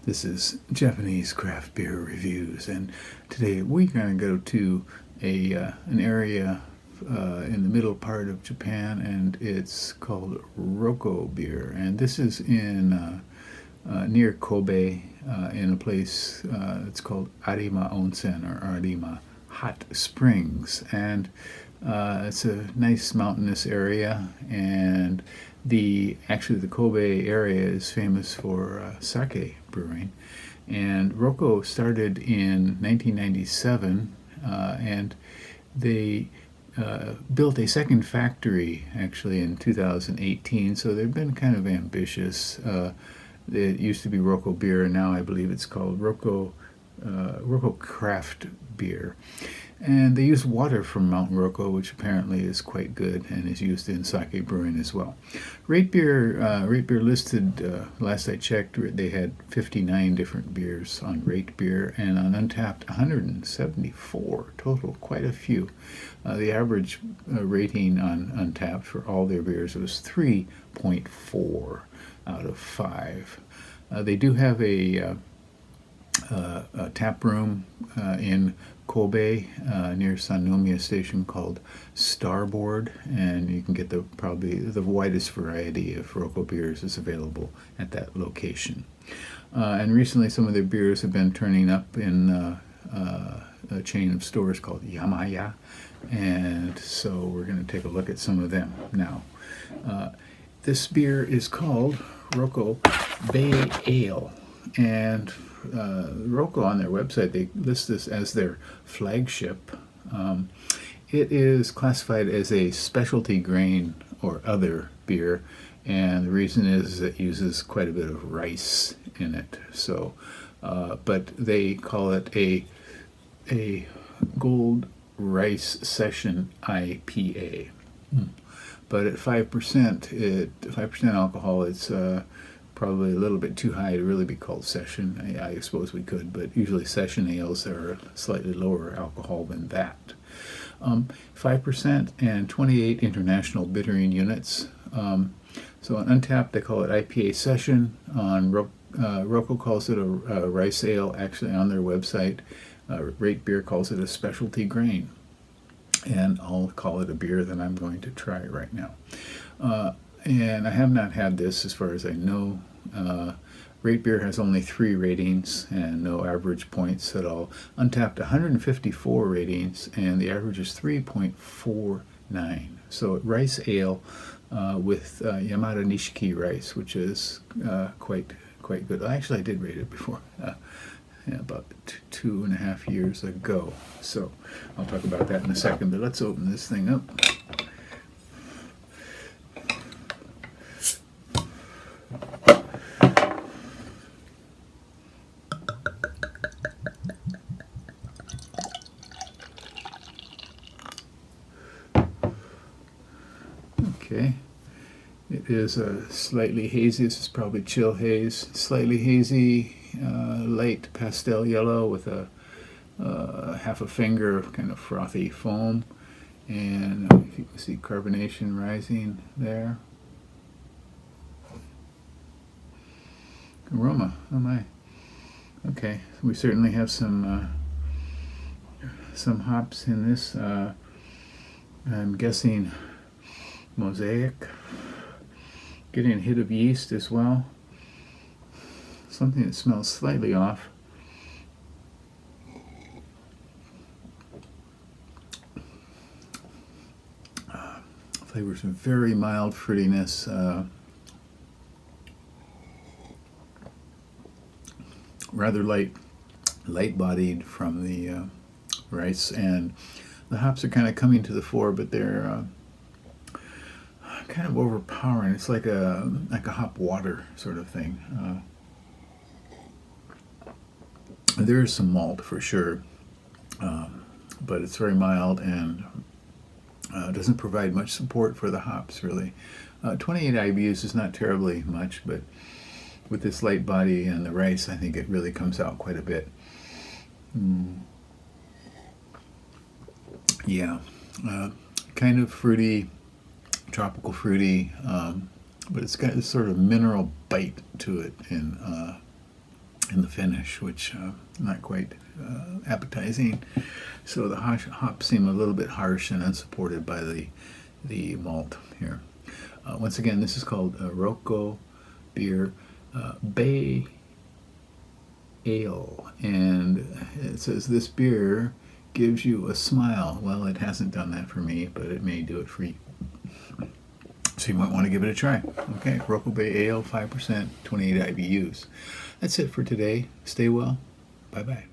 This is Japanese craft beer reviews, and today we're going to go to an area in the middle part of Japan, and it's called Rokko Beer, and this is in near Kobe, in a place it's called Arima Onsen, or Arima Hot Springs, and it's a nice mountainous area, and the Kobe area is famous for sake brewing, and Rokko started in 1997, and they built a second factory actually in 2018. So they've been kind of ambitious. It used to be Rokko Beer, and now I believe it's called Rokko Craft Beer. And they use water from Mount Rokko, which apparently is quite good and is used in sake brewing as well. Rate Beer listed, last I checked, they had 59 different beers on Rate Beer, and on Untapped 174 total, quite a few. The average rating on Untapped for all their beers was 3.4 out of 5. They do have a tap room in Kobe near Sannomiya Station called Starboard, and you can get probably the widest variety of Rokko beers is available at that location. And recently some of their beers have been turning up in a chain of stores called Yamaya, and so we're going to take a look at some of them now. This beer is called Rokko Bayale, and Rokko, on their website, they list this as their flagship. It is classified as a specialty grain or other beer, and the reason is it uses quite a bit of rice in it. So, but they call it a gold rice session IPA. But at 5% alcohol, it's probably a little bit too high to really be called session. I suppose we could, but usually session ales are slightly lower alcohol than that. 5% and 28 international bittering units. So on Untapped they call it IPA session. On Rokko calls it a rice ale. Actually on their website, Rate Beer calls it a specialty grain. And I'll call it a beer that I'm going to try right now. And I have not had this as far as I know. Rate Beer has only 3 ratings and no average points at all. Untapped 154 ratings, and the average is 3.49. So rice ale with Yamada Nishiki rice, which is quite good. Actually, I did rate it before. About 2.5 years ago. So I'll talk about that in a second, but let's open this thing up. Okay, it is a slightly hazy. This is probably chill haze. Slightly hazy, light pastel yellow with a half a finger of kind of frothy foam, and if you can see carbonation rising there. Aroma, oh my. Okay, we certainly have some hops in this. I'm guessing Mosaic. Getting a hit of yeast as well. Something that smells slightly off. Flavors of very mild fruitiness. Rather light-bodied from the rice, and the hops are kind of coming to the fore, but they're kind of overpowering. It's like a hop water sort of thing. There is some malt for sure, but it's very mild and doesn't provide much support for the hops really. 28 IBUs is not terribly much, but with this light body and the rice, I think it really comes out quite a bit. Yeah, kind of fruity, tropical fruity, but it's got this sort of mineral bite to it, and in the finish, which not quite appetizing. So the hops seem a little bit harsh and unsupported by the malt here. Once again, this is called Rokko Beer Bayale, and it says this beer gives you a smile. Well, it hasn't done that for me, but it may do it for you. So you might want to give it a try. Okay, Rokko Beer Ale, 5%, 28 IBUs. That's it for today. Stay well. Bye-bye.